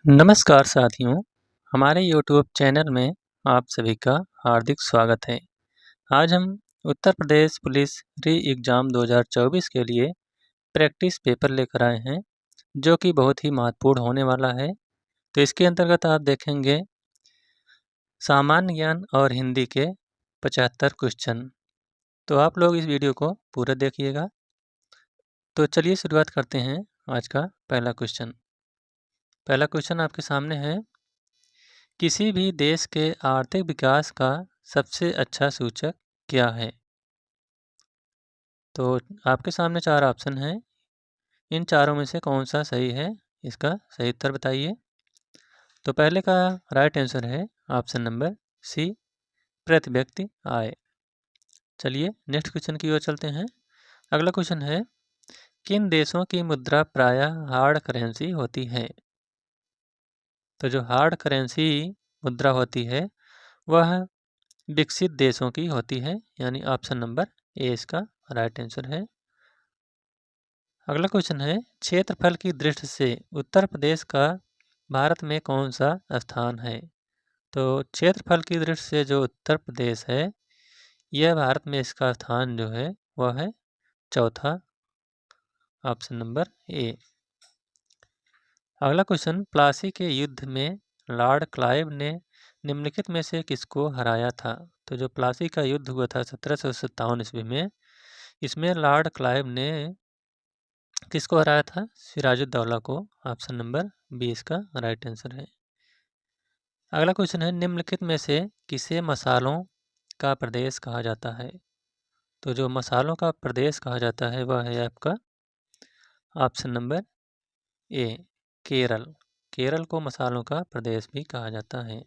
नमस्कार साथियों, हमारे YouTube चैनल में आप सभी का हार्दिक स्वागत है। आज हम उत्तर प्रदेश पुलिस री एग्ज़ाम 2024 के लिए प्रैक्टिस पेपर लेकर आए हैं, जो कि बहुत ही महत्वपूर्ण होने वाला है। तो इसके अंतर्गत आप देखेंगे सामान्य ज्ञान और हिंदी के 75 क्वेश्चन। तो आप लोग इस वीडियो को पूरा देखिएगा। तो चलिए शुरुआत करते हैं आज का पहला क्वेश्चन। पहला क्वेश्चन आपके सामने है, किसी भी देश के आर्थिक विकास का सबसे अच्छा सूचक क्या है? तो आपके सामने 4 ऑप्शन हैं। इन चारों में से कौन सा सही है? इसका सही उत्तर बताइए। तो पहले का राइट आंसर है ऑप्शन नंबर सी, प्रति व्यक्ति आय। चलिए नेक्स्ट क्वेश्चन की ओर चलते हैं। अगला क्वेश्चन है, किन देशों की मुद्रा प्रायः हार्ड करेंसी होती है? तो जो हार्ड करेंसी मुद्रा होती है वह विकसित देशों की होती है, यानी ऑप्शन नंबर ए इसका राइट आंसर है। अगला क्वेश्चन है, क्षेत्रफल की दृष्टि से उत्तर प्रदेश का भारत में कौन सा स्थान है? तो क्षेत्रफल की दृष्टि से जो उत्तर प्रदेश है, यह भारत में इसका स्थान जो है वह है चौथा, ऑप्शन नंबर ए। अगला क्वेश्चन, प्लासी के युद्ध में लॉर्ड क्लाइव ने निम्नलिखित में से किसको हराया था? तो जो प्लासी का युद्ध हुआ था 1757 ईस्वी में, इसमें लॉर्ड क्लाइव ने किसको हराया था? सिराजुद्दौला को। ऑप्शन नंबर बी इसका राइट आंसर है। अगला क्वेश्चन है, निम्नलिखित में से किसे मसालों का प्रदेश कहा जाता है? तो जो मसालों का प्रदेश कहा जाता है वह है आपका ऑप्शन नंबर ए, केरल। केरल को मसालों का प्रदेश भी कहा जाता है।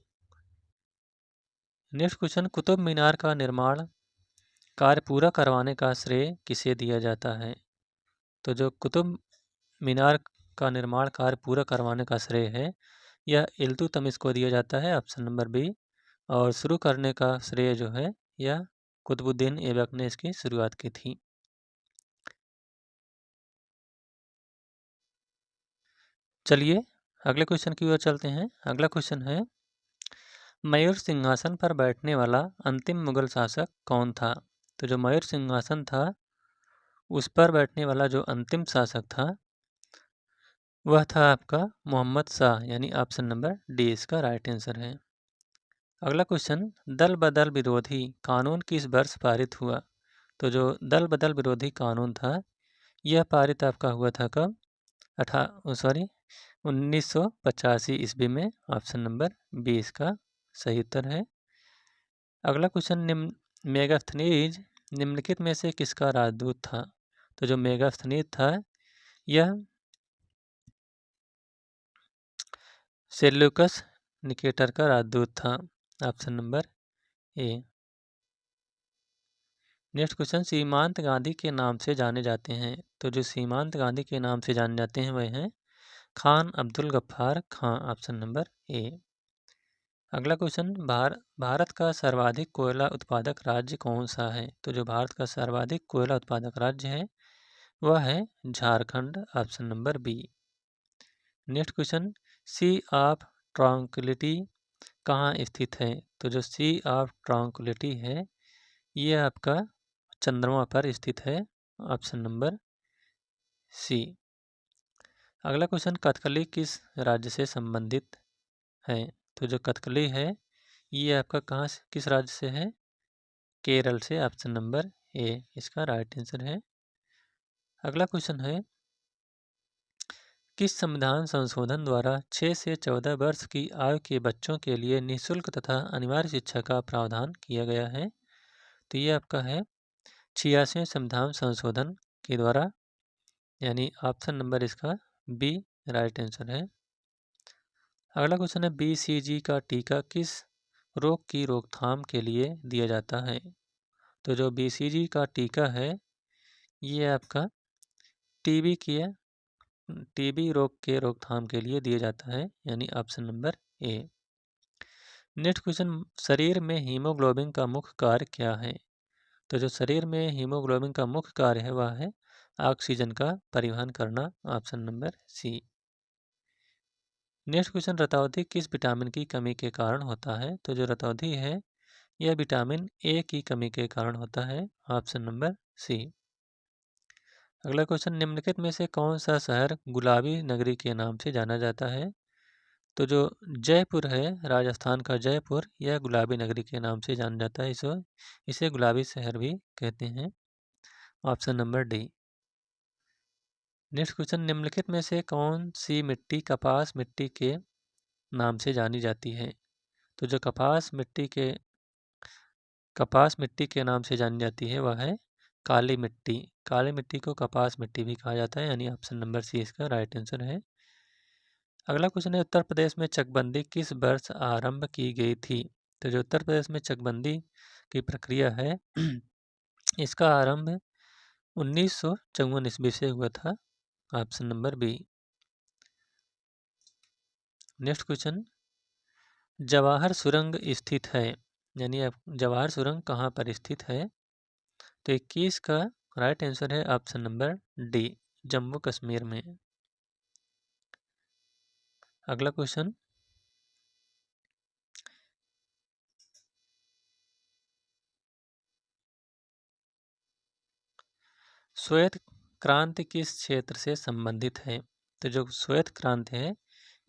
नेक्स्ट क्वेश्चन, कुतुब मीनार का निर्माण कार्य पूरा करवाने का श्रेय किसे दिया जाता है? तो जो कुतुब मीनार का निर्माण कार्य पूरा करवाने का श्रेय है, यह इल्तुतमिश को दिया जाता है, ऑप्शन नंबर बी। और शुरू करने का श्रेय जो है यह कुतुबुद्दीन ऐबक ने इसकी शुरुआत की थी। चलिए अगले क्वेश्चन की ओर चलते हैं। अगला क्वेश्चन है, मयूर सिंहासन पर बैठने वाला अंतिम मुगल शासक कौन था? तो जो मयूर सिंहासन था उस पर बैठने वाला जो अंतिम शासक था वह था आपका मोहम्मद शाह, यानी ऑप्शन नंबर डी इसका राइट आंसर है। अगला क्वेश्चन, दल बदल विरोधी कानून किस वर्ष पारित हुआ? तो जो दल बदल विरोधी कानून था यह पारित आपका हुआ था कब? 1985 ईस्वी में, ऑप्शन नंबर बी इसका सही उत्तर है। अगला क्वेश्चन, मेगास्थनीज निम्नलिखित में से किसका राजदूत था? तो जो मेगास्थनीज था यह सेल्यूकस निकेटर का राजदूत था, option number A. Next question, सीमांत गांधी के नाम से जाने जाते हैं? तो जो सीमांत गांधी के नाम से जाने जाते हैं वह हैं खान अब्दुल गफ्फार खां, ऑप्शन नंबर ए। अगला क्वेश्चन, भारत का सर्वाधिक कोयला उत्पादक राज्य कौन सा है? तो जो भारत का सर्वाधिक कोयला उत्पादक राज्य है वह है Jharkhand, option number B. Next question, sea of tranquility कहाँ स्थित है? तो जो सी ऑफ ट्रांक्विलिटी है ये आपका चंद्रमा पर स्थित है, ऑप्शन नंबर सी। अगला क्वेश्चन, कथकली किस राज्य से संबंधित है? तो जो कथकली है ये आपका कहाँ से, किस राज्य से है? केरल से, ऑप्शन नंबर ए इसका राइट आंसर है। अगला क्वेश्चन है, किस संविधान संशोधन द्वारा 6 से 14 वर्ष की आयु के बच्चों के लिए निःशुल्क तथा अनिवार्य शिक्षा का प्रावधान किया गया है? तो ये आपका है 86वें संविधान संशोधन के द्वारा, यानी ऑप्शन नंबर इसका बी राइट आंसर है। अगला क्वेश्चन है, BCG का टीका किस रोग की रोकथाम के लिए दिया जाता है? तो जो BCG का टीका है ये आपका टीबी की है, टीबी रोग के रोकथाम के लिए दिया जाता है, यानी option number A. Next question, शरीर में हीमोग्लोबिन का मुख्य कार्य क्या है? तो जो शरीर में हीमोग्लोबिन का मुख्य कार्य है वह है ऑक्सीजन का परिवहन करना, option number C. Next question, रतौंधी किस विटामिन की कमी के कारण होता है? तो जो रतौंधी है यह विटामिन ए की कमी के कारण होता है। Option number C. अगला क्वेश्चन, निम्नलिखित में से कौन सा शहर गुलाबी नगरी के नाम से जाना जाता है? तो जो जयपुर है, राजस्थान का जयपुर, यह गुलाबी नगरी के नाम से जाना जाता है। इसे गुलाबी शहर भी कहते हैं। Option number D. Next question, निम्नलिखित में से कौन सी मिट्टी कपास मिट्टी के नाम से जानी जाती है? तो जो कपास मिट्टी के नाम से जानी जाती है वह है काली मिट्टी। काली मिट्टी को कपास मिट्टी भी कहा जाता है, यानी ऑप्शन नंबर सी इसका राइट आंसर है। अगला क्वेश्चन है, उत्तर प्रदेश में चकबंदी किस वर्ष आरंभ की गई थी? तो जो उत्तर प्रदेश में चकबंदी की प्रक्रिया है इसका आरंभ 1954 ईस्वी से हुआ था। Option number B. Next question, Jawahar सुरंग स्थित है, यानी जवाहर सुरंग कहाँ पर स्थित है? तो 21 का राइट आंसर है option number D, Jammu Kashmir में। अगला क्वेश्चन, श्वेत क्रांति किस क्षेत्र से संबंधित है? तो जो श्वेत क्रांति है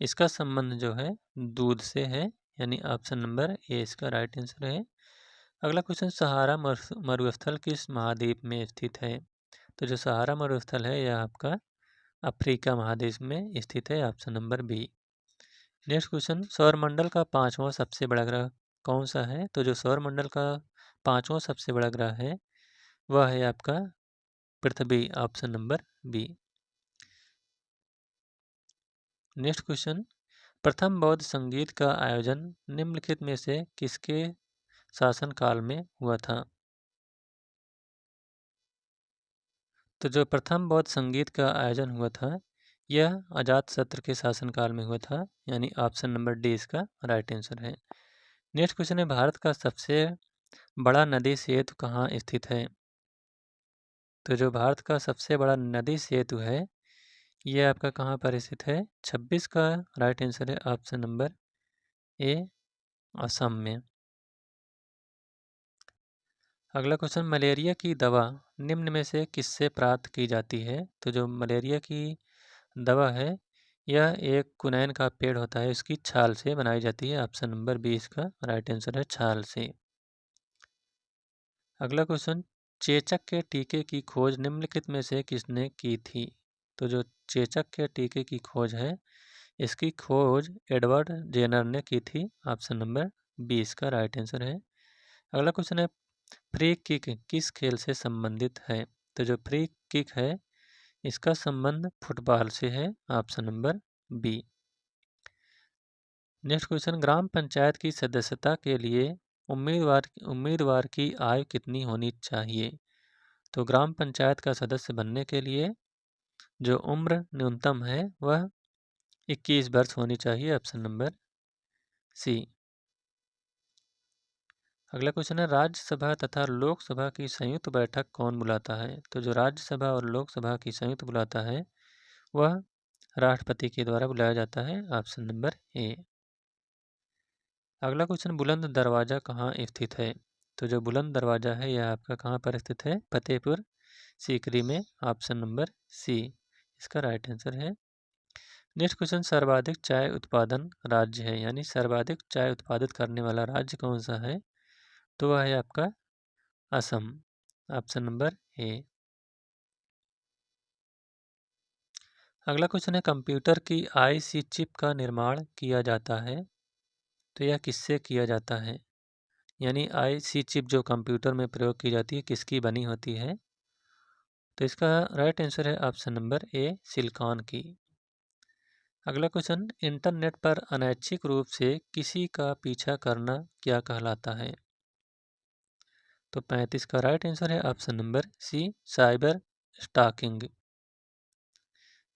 इसका संबंध जो है दूध से है, यानी ऑप्शन नंबर ए इसका राइट आंसर है। अगला क्वेश्चन, सहारा मरुस्थल किस महाद्वीप में स्थित है? तो जो सहारा मरुस्थल है यह आपका अफ्रीका महादेश में स्थित है। Option number B. Next question, सौरमंडल का पांचवा सबसे बड़ा ग्रह कौन सा है? तो जो सौरमंडल का पांचवा सबसे बड़ा ग्रह है वह है आपका पृथ्वी। Option number B. Next question, प्रथम बौद्ध संगीत का आयोजन निम्नलिखित में से किसके शासनकाल में हुआ था? तो जो प्रथम बौद्ध संगीत का आयोजन हुआ था यह अजातशत्रु के शासनकाल में हुआ था, यानी ऑप्शन नंबर डी इसका राइट आंसर है। नेक्स्ट क्वेश्चन है, भारत का सबसे बड़ा नदी सेतु कहाँ स्थित है? तो जो भारत का सबसे बड़ा नदी सेतु है यह आपका कहाँ पर स्थित है? 26 का राइट आंसर है ऑप्शन नंबर ए, असम में। अगला क्वेश्चन, मलेरिया की दवा निम्न में से किससे प्राप्त की जाती है? तो जो मलेरिया की दवा है यह एक कुनैन का पेड़ होता है, इसकी छाल से बनाई जाती है। ऑप्शन नंबर बी इसका राइट आंसर है, छाल से। अगला क्वेश्चन, चेचक के टीके की खोज निम्नलिखित में से किसने की थी? तो जो चेचक के टीके की खोज है इसकी खोज एडवर्ड जेनर ने की थी। ऑप्शन नंबर बी इसका राइट आंसर है। अगला क्वेश्चन है, फ्री किक किस खेल से संबंधित है? तो जो फ्री किक है इसका संबंध फुटबॉल से है। Option number B. Next question, ग्राम पंचायत की सदस्यता के लिए उम्मीदवार की आयु कितनी होनी चाहिए? तो ग्राम पंचायत का सदस्य बनने के लिए जो उम्र न्यूनतम है वह 21 वर्ष होनी चाहिए। Option number C. अगला क्वेश्चन है, राज्यसभा तथा लोकसभा की संयुक्त बैठक कौन बुलाता है? तो जो राज्यसभा और लोकसभा की संयुक्त बुलाता है वह राष्ट्रपति के द्वारा बुलाया जाता है। ऑप्शन नंबर ए। अगला क्वेश्चन, बुलंद दरवाजा कहाँ स्थित है? तो जो बुलंद दरवाजा है यह आपका कहाँ पर स्थित है? फतेहपुर सीकरी में। ऑप्शन नंबर सी इसका राइट आंसर है। नेक्स्ट क्वेश्चन, सर्वाधिक चाय उत्पादन राज्य है, यानी सर्वाधिक चाय उत्पादित करने वाला राज्य कौन सा है? तो वह है आपका असम। ऑप्शन नंबर ए। अगला क्वेश्चन है, कंप्यूटर की आईसी चिप का निर्माण किया जाता है तो यह किससे किया जाता है? यानी आईसी चिप जो कंप्यूटर में प्रयोग की जाती है किसकी बनी होती है? तो इसका राइट आंसर है ऑप्शन नंबर ए, सिलिकॉन की। अगला क्वेश्चन, इंटरनेट पर अनैच्छिक रूप से किसी का पीछा करना क्या कहलाता है? तो 35 का राइट आंसर है option number C, cyber stalking.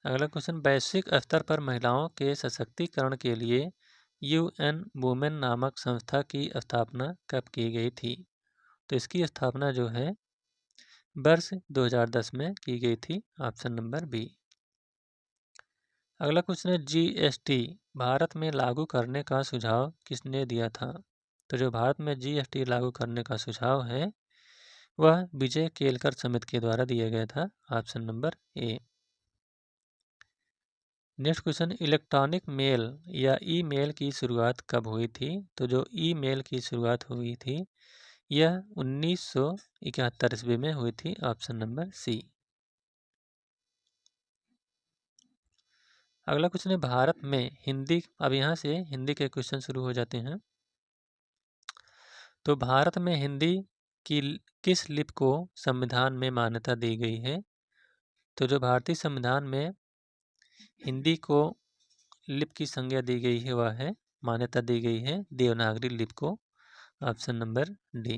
अगला क्वेश्चन, वैश्विक स्तर पर महिलाओं के सशक्तिकरण के लिए यूएन वुमेन नामक संस्था की स्थापना कब की गई थी? तो इसकी स्थापना जो है वर्ष 2010 में की गई थी। Option number B. अगला क्वेश्चन है, जीएसटी भारत में लागू करने का सुझाव किसने दिया था? तो जो भारत में जीएसटी लागू करने का सुझाव है वह विजय केलकर समिति के द्वारा दिया गया था। Option number A. Next question, electronic mail या ईमेल की शुरुआत कब हुई थी? तो जो ईमेल की शुरुआत हुई थी यह 1971 ईस्वी में हुई थी। Option number C. अगला क्वेश्चन है, भारत में हिंदी, अब यहाँ से हिंदी के क्वेश्चन शुरू हो जाते हैं। तो भारत में हिंदी की किस लिपि को संविधान में मान्यता दी गई है? तो जो भारतीय संविधान में हिंदी को लिपि की संज्ञा दी गई है वह है, मान्यता दी गई है देवनागरी लिपि को। Option number D.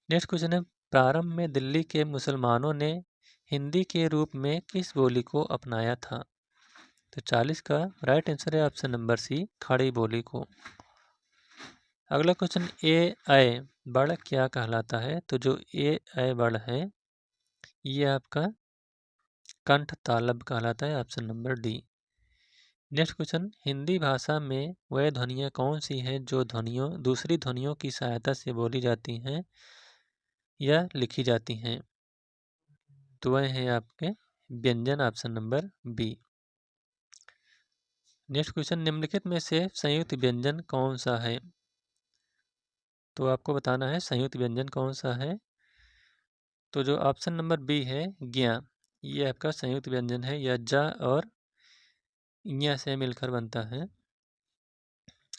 Next question है, प्रारंभ में दिल्ली के मुसलमानों ने हिंदी के रूप में किस बोली को अपनाया था? तो 40 का राइट आंसर है ऑप्शन नंबर सी, खड़ी बोली को। अगला क्वेश्चन, ए ऐ वर्ण क्या कहलाता है? तो जो ए ऐ वर्ण है ये आपका कंठ तालब कहलाता है। Option number D. Next question, Hindi भाषा में वह ध्वनियाँ कौन सी हैं जो दूसरी ध्वनियों की सहायता से बोली जाती हैं या लिखी जाती हैं? तो वह हैं आपके व्यंजन। Option number B. Next question, निम्नलिखित में से संयुक्त व्यंजन कौन सा है? तो आपको बताना है संयुक्त व्यंजन कौन सा है। तो जो ऑप्शन नंबर बी है ज्ञा, ये आपका संयुक्त व्यंजन है। यह जा और इया से मिलकर बनता है।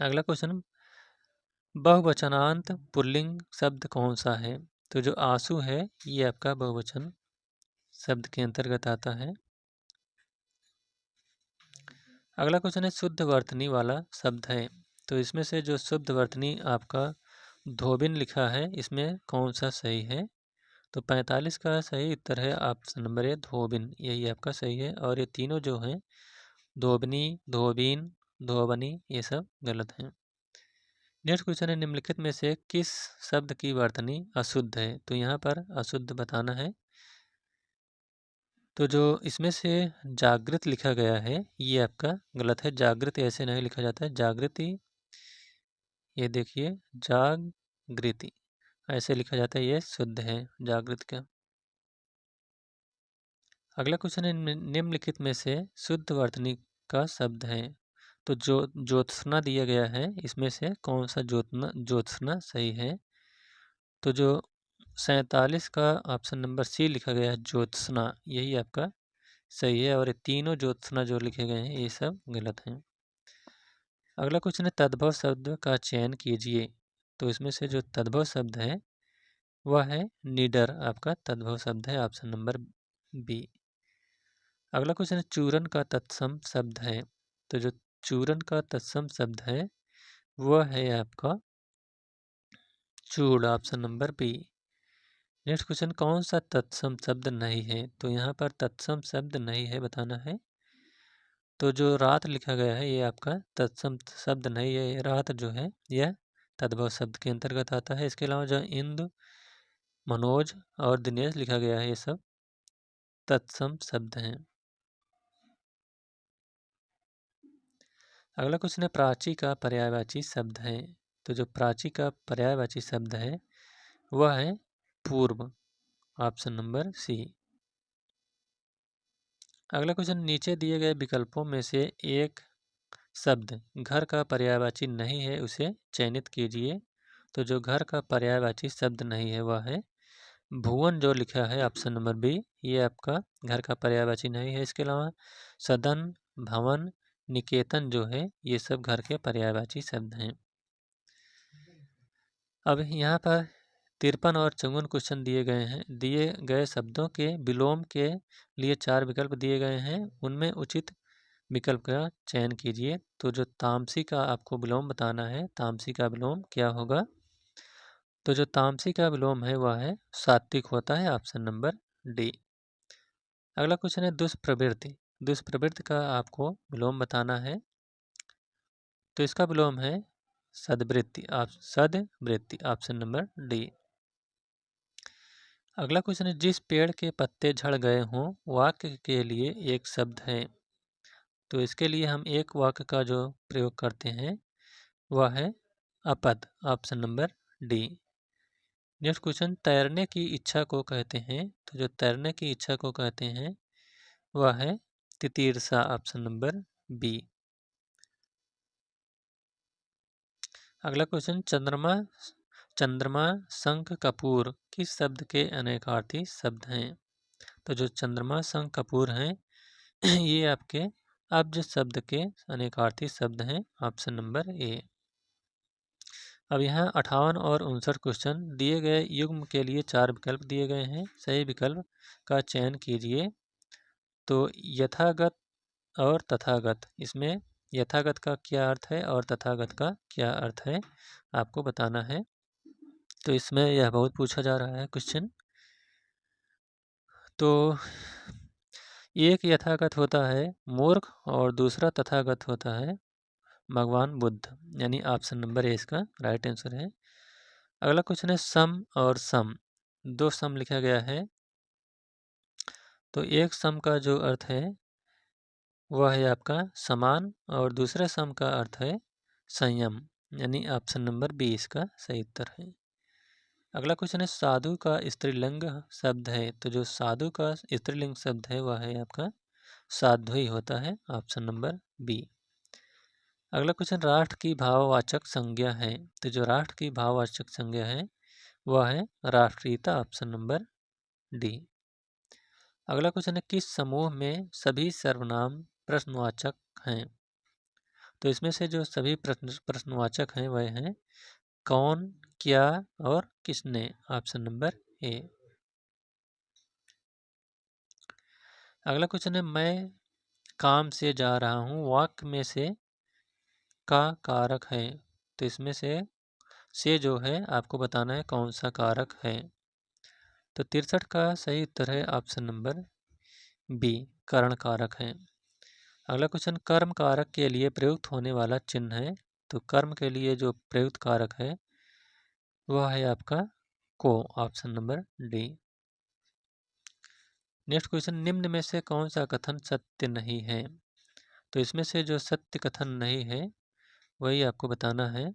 अगला क्वेश्चन, बहुवचनांत पुल्लिंग शब्द कौन सा है? तो जो आंसू है ये आपका बहुवचन शब्द के अंतर्गत आता है। अगला क्वेश्चन है, शुद्ध वर्तनी वाला शब्द है। तो इसमें से जो शुद्ध वर्तनी आपका धोबिन लिखा है इसमें कौन सा सही है? तो 45 का सही उत्तर है ऑप्शन नंबर ए, धोबिन, यही आपका सही है। और ये तीनों जो हैं धोबनी, धोबिन, धोबनी, ये सब गलत हैं। नेक्स्ट क्वेश्चन है, निम्नलिखित में से किस शब्द की वर्तनी अशुद्ध है? तो यहाँ पर अशुद्ध बताना है। तो जो इसमें से जागृत लिखा गया है ये आपका गलत है। जागृत ऐसे नहीं लिखा जाता है, जागृति, ये देखिए जागृति ऐसे लिखा जाता है, ये शुद्ध है जागृत का। अगला क्वेश्चन है, निम्नलिखित में से शुद्ध वर्तनी का शब्द है। तो जो ज्योत्सना दिया गया है इसमें से कौन सा ज्योत्सना सही है? तो जो 47 का ऑप्शन नंबर सी लिखा गया है ज्योत्सना, यही आपका सही है। और ये तीनों ज्योत्सना जो लिखे गए हैं ये सब गलत हैं। अगला क्वेश्चन है, तद्भव शब्द का चयन कीजिए। तो इसमें से जो तद्भव शब्द है वह है निडर, आपका तद्भव शब्द है। Option number B. अगला क्वेश्चन है, चूरन का तत्सम शब्द है। तो जो चूरन का तत्सम शब्द है वह है आपका चूड़। Option number B. Next question, कौन सा तत्सम शब्द नहीं है? तो यहाँ पर तत्सम शब्द नहीं है बताना है। तो जो रात लिखा गया है ये आपका तत्सम शब्द नहीं है। रात जो है यह तद्भव शब्द के अंतर्गत आता है। इसके अलावा जो इंद्र, मनोज और दिनेश लिखा गया है ये सब तत्सम शब्द हैं। अगला क्वेश्चन है, प्राची का पर्यायवाची शब्द है। तो जो प्राची का पर्यायवाची शब्द है वह है पूर्व। Option number C. अगला क्वेश्चन, नीचे दिए गए विकल्पों में से एक शब्द घर का पर्यायवाची नहीं है, उसे चयनित कीजिए। तो जो घर का पर्यायवाची शब्द नहीं है वह है भुवन, जो लिखा है ऑप्शन नंबर बी, ये आपका घर का पर्यायवाची नहीं है। इसके अलावा सदन, भवन, निकेतन जो है ये सब घर के पर्यायवाची शब्द हैं। अब यहाँ पर 53 और 54 क्वेश्चन दिए गए हैं। दिए गए शब्दों के विलोम के लिए 4 विकल्प दिए गए हैं, उनमें उचित विकल्प का चयन कीजिए। तो जो तामसी का आपको विलोम बताना है, तामसी का विलोम क्या होगा? तो जो तामसी का विलोम है वह है सात्विक होता है। Option number D. अगला क्वेश्चन है, दुष्प्रवृत्ति। दुष्प्रवृत्ति का आपको विलोम बताना है। तो इसका विलोम है सद्वृत्ति। सद्वृत्ति, ऑप्शन नंबर डी। अगला क्वेश्चन है, जिस पेड़ के पत्ते झड़ गए हों वाक्य के लिए एक शब्द है। तो इसके लिए हम एक वाक्य का जो प्रयोग करते हैं वह है अपद, option number D. Next question, तैरने की इच्छा को कहते हैं, तो जो तैरने की इच्छा को कहते हैं वह है तितीर्षा, ऑप्शन नंबर बी। अगला क्वेश्चन, चंद्रमा, शंख, कपूर किस शब्द के अनेकार्थी शब्द हैं? तो जो चंद्रमा, शंख, कपूर हैं ये आपके अब्ज शब्द के अनेकार्थी शब्द हैं, ऑप्शन नंबर ए। अब यहाँ 58 और 59 क्वेश्चन दिए गए युग्म के लिए 4 विकल्प दिए गए हैं, सही विकल्प का चयन कीजिए। तो यथागत और तथागत, इसमें यथागत का क्या अर्थ है और तथागत का क्या अर्थ है आपको बताना है। तो इसमें यह बहुत पूछा जा रहा है क्वेश्चन। तो एक यथागत होता है मूर्ख और दूसरा तथागत होता है भगवान बुद्ध, यानी ऑप्शन नंबर ए इसका राइट आंसर है। अगला क्वेश्चन है सम और सम, दो सम लिखा गया है। तो एक सम का जो अर्थ है वह है आपका समान और दूसरे सम का अर्थ है संयम, यानी ऑप्शन नंबर बी इसका सही उत्तर है। अगला क्वेश्चन है साधु का स्त्रीलिंग शब्द है, तो जो साधु का स्त्रीलिंग शब्द है वह है आपका साध्वी होता है, ऑप्शन नंबर बी। अगला क्वेश्चन, राष्ट्र की भाववाचक संज्ञा है, तो जो राष्ट्र की भाववाचक संज्ञा है वह है राष्ट्रीयता, ऑप्शन नंबर डी। अगला क्वेश्चन है किस समूह में सभी सर्वनाम प्रश्नवाचक हैं? तो इसमें से जो सभी प्रश्नवाचक हैं वह हैं कौन, क्या और किसने, ऑप्शन नंबर ए। अगला क्वेश्चन है मैं काम से जा रहा हूँ, वाक्य में से का कारक है, तो इसमें से जो है आपको बताना है कौन सा कारक है। तो 63 का सही उत्तर है ऑप्शन नंबर बी, करण कारक है। अगला क्वेश्चन, कर्म कारक के लिए प्रयुक्त होने वाला चिन्ह है, तो कर्म के लिए जो प्रयुक्त कारक है वह है आपका को, option number D. Next question, निम्न में से कौन सा कथन सत्य नहीं है? तो इसमें से जो सत्य कथन नहीं है वही आपको बताना है।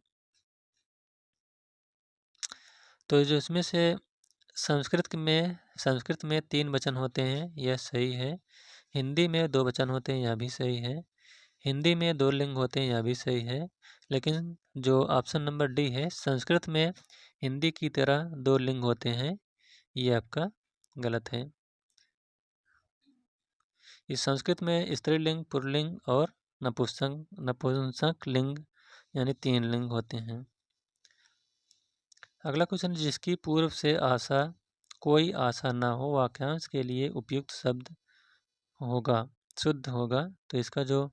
तो जो इसमें से संस्कृत में 3 वचन होते हैं, यह सही है। हिंदी में 2 वचन होते हैं, यह भी सही है। हिंदी में 2 लिंग होते हैं, यह भी सही है। लेकिन जो ऑप्शन नंबर डी है, संस्कृत में हिंदी की तरह 2 लिंग होते हैं, ये आपका गलत है। इस संस्कृत में स्त्रीलिंग, पुल्लिंग और नपुंसक लिंग यानी 3 लिंग होते हैं। अगला क्वेश्चन, जिसकी पूर्व से आशा कोई आशा ना हो वाक्यांश के लिए उपयुक्त शब्द होगा, शुद्ध होगा। तो इसका जो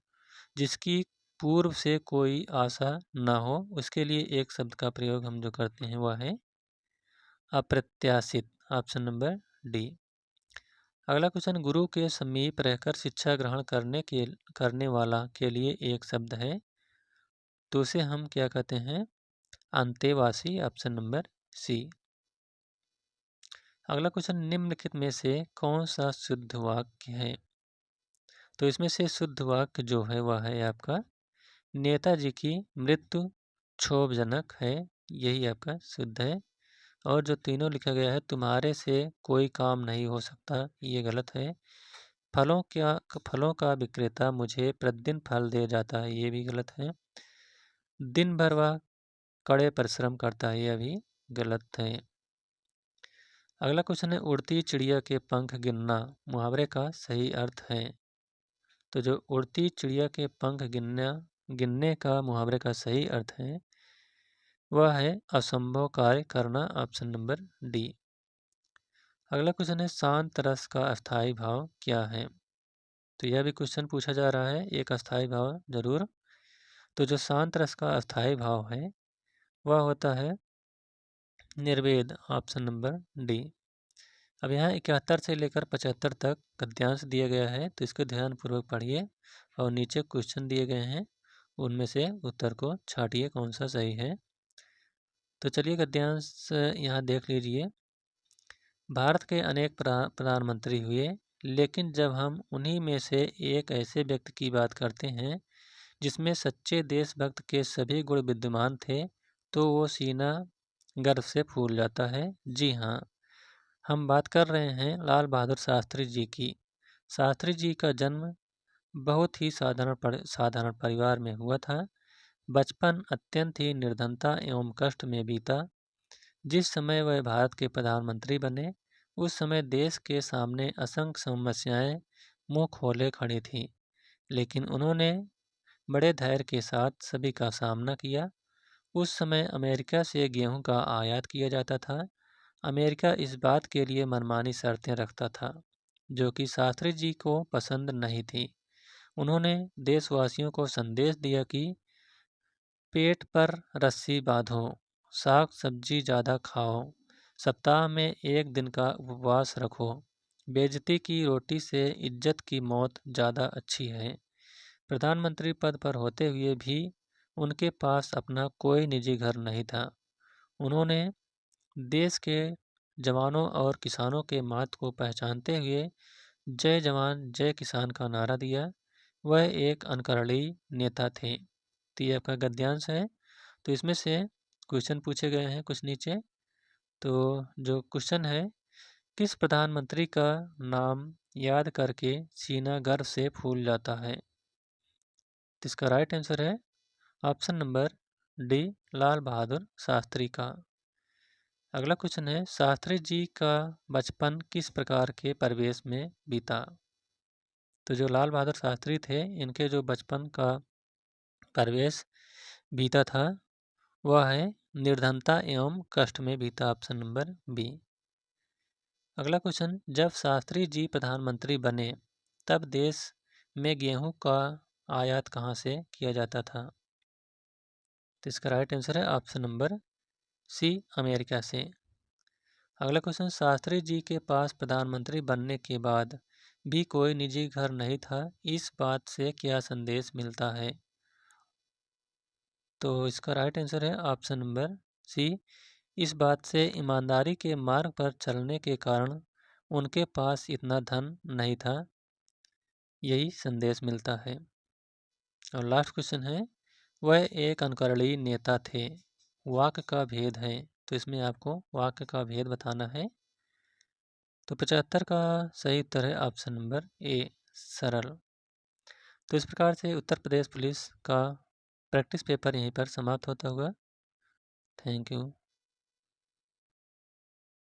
जिसकी पूर्व से कोई आशा ना हो उसके लिए एक शब्द का प्रयोग हम जो करते हैं वह है अप्रत्याशित, ऑप्शन नंबर डी। अगला क्वेश्चन, गुरु के समीप रहकर शिक्षा ग्रहण करने वाला के लिए एक शब्द है, तो उसे हम क्या कहते हैं? अंतेवासी, ऑप्शन नंबर सी। अगला क्वेश्चन, निम्नलिखित में से कौन सा शुद्ध वाक्य है? तो इसमें से शुद्ध वाक्य जो है वह है आपका नेताजी की मृत्यु क्षोभजनक है, यही आपका शुद्ध है। और जो तीनों लिखा गया है तुम्हारे से कोई काम नहीं हो सकता, ये गलत है। फलों का विक्रेता मुझे प्रतिदिन फल दे जाता है, ये भी गलत है। दिन भर वह कड़े परिश्रम करता है, यह भी गलत है। अगला क्वेश्चन है उड़ती चिड़िया के पंख गिनना मुहावरे का सही अर्थ है। तो जो उड़ती चिड़िया के पंख गिनने का मुहावरे का सही अर्थ है वह है असंभव कार्य करना, ऑप्शन नंबर डी। अगला क्वेश्चन है शांत रस का अस्थायी भाव क्या है? तो यह भी क्वेश्चन पूछा जा रहा है, एक अस्थायी भाव जरूर। तो जो शांत रस का अस्थायी भाव है वह होता है निर्वेद, ऑप्शन नंबर डी। अब यहाँ 71 से लेकर 75 तक गद्यांश दिया गया है, तो इसको ध्यानपूर्वक पढ़िए और नीचे क्वेश्चन दिए गए हैं उनमें से उत्तर को छांटिए कौन सा सही है। तो चलिए गद्यांश यहाँ देख लीजिए। भारत के अनेक प्रधानमंत्री हुए लेकिन जब हम उन्हीं में से एक ऐसे व्यक्ति की बात करते हैं जिसमें सच्चे देशभक्त के सभी गुण विद्यमान थे, तो वो सीना गर्व से फूल जाता है। जी हाँ, हम बात कर रहे हैं लाल बहादुर शास्त्री जी की। शास्त्री जी का जन्म बहुत ही साधारण परिवार में हुआ था। बचपन अत्यंत ही निर्धनता एवं कष्ट में बीता। जिस समय वह भारत के प्रधानमंत्री बने, उस समय देश के सामने असंख्य समस्याएं मुंह खोले खड़ी थीं, लेकिन उन्होंने बड़े धैर्य के साथ सभी का सामना किया। उस समय अमेरिका से गेहूं का आयात किया जाता था। अमेरिका इस बात के लिए मनमानी शर्तें रखता था, जो कि शास्त्री जी को पसंद नहीं थी। उन्होंने देशवासियों को संदेश दिया कि पेट पर रस्सी बांधो, साग सब्जी ज़्यादा खाओ, सप्ताह में एक दिन का उपवास रखो, बेइज्जती की रोटी से इज्जत की मौत ज़्यादा अच्छी है। प्रधानमंत्री पद पर होते हुए भी उनके पास अपना कोई निजी घर नहीं था। उन्होंने देश के जवानों और किसानों के महत्व को पहचानते हुए जय जवान जय किसान का नारा दिया। वह एक अनकरणी नेता थे। तो ये आपका गद्यांश है। तो इसमें से क्वेश्चन पूछे गए हैं कुछ नीचे। तो जो क्वेश्चन है, किस प्रधानमंत्री का नाम याद करके सीना गर्व से फूल जाता है? तो इसका राइट आंसर है option number D, Lal Bahadur Shastri का। अगला क्वेश्चन है, शास्त्री जी का बचपन किस प्रकार के परिवेश में बीता? तो जो लाल बहादुर शास्त्री थे, इनके जो बचपन का परिवेश बीता था वह है निर्धनता एवं कष्ट में बीता। Option number B. अगला क्वेश्चन, जब शास्त्री जी प्रधानमंत्री बने तब देश में गेहूं का आयात कहां से किया जाता था? तो इसका राइट आंसर है ऑप्शन नंबर सी, अमेरिका से। अगला क्वेश्चन, शास्त्री जी के पास प्रधानमंत्री बनने के बाद भी कोई निजी घर नहीं था, इस बात से क्या संदेश मिलता है? तो इसका राइट आंसर है ऑप्शन नंबर सी। इस बात से ईमानदारी के मार्ग पर चलने के कारण उनके पास इतना धन नहीं था, यही संदेश मिलता है। और लास्ट क्वेश्चन है, वह एक अनकरणी नेता थे, वाक्य का भेद है। तो इसमें आपको वाक्य का भेद बताना है। तो 75 का सही उत्तर है ऑप्शन नंबर ए, सरल। तो इस प्रकार से उत्तर प्रदेश पुलिस का प्रैक्टिस पेपर यहीं पर समाप्त होता हुआ। Thank you.